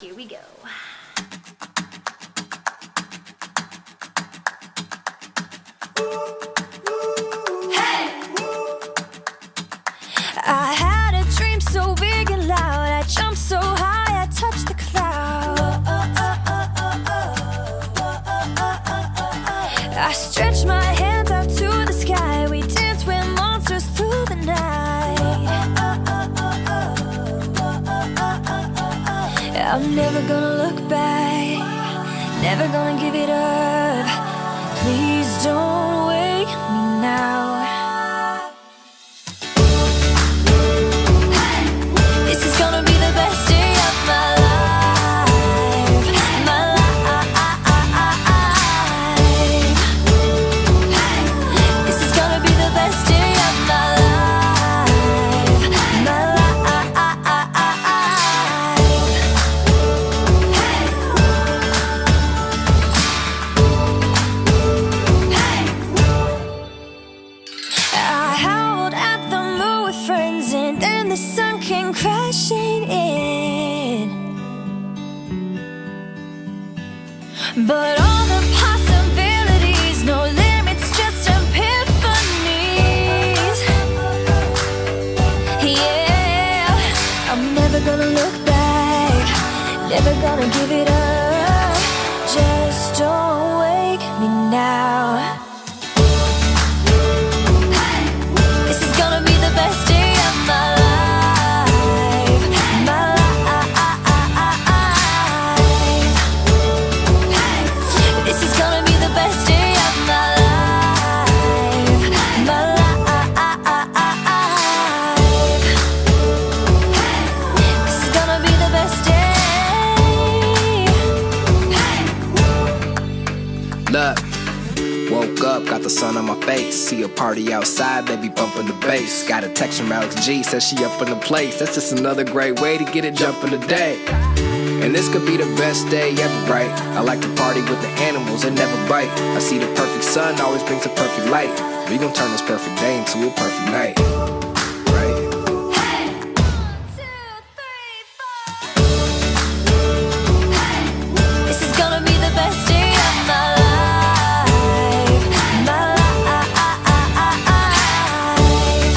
Here we go. Hey! I had a dream so big and loud. I jumped so high, I touched the clouds. I stretched my hands out to the sky. We danced with monsters through the night. I'm never gonna look back, never gonna give it up. Please don't wake me now. Hey! This is gonna be the best day of my life, my life. Hey! This is gonna be the best day of my life, my life. And then the sun came crashing in, but all the possibilities, no limits, just epiphanies. Yeah, I'm never gonna look back, never gonna give it up. Just don't wake me now. This is gonna be the best day of my life, my life. This is gonna be the best day of my life, my life. This is gonna be the best day. Look, woke up, got the sun on my face. See a party outside, baby bumping the bass. Got a text from Alex G, says she up in the place. That's just another great way to get it jumping today. And this could be the best day ever, right? I like to party with the animals that never bite. I see the perfect sun always brings a perfect light. We gon' turn this perfect day into a perfect night, right? Hey! 1, 2, 3, 4. Hey! This is gonna be the best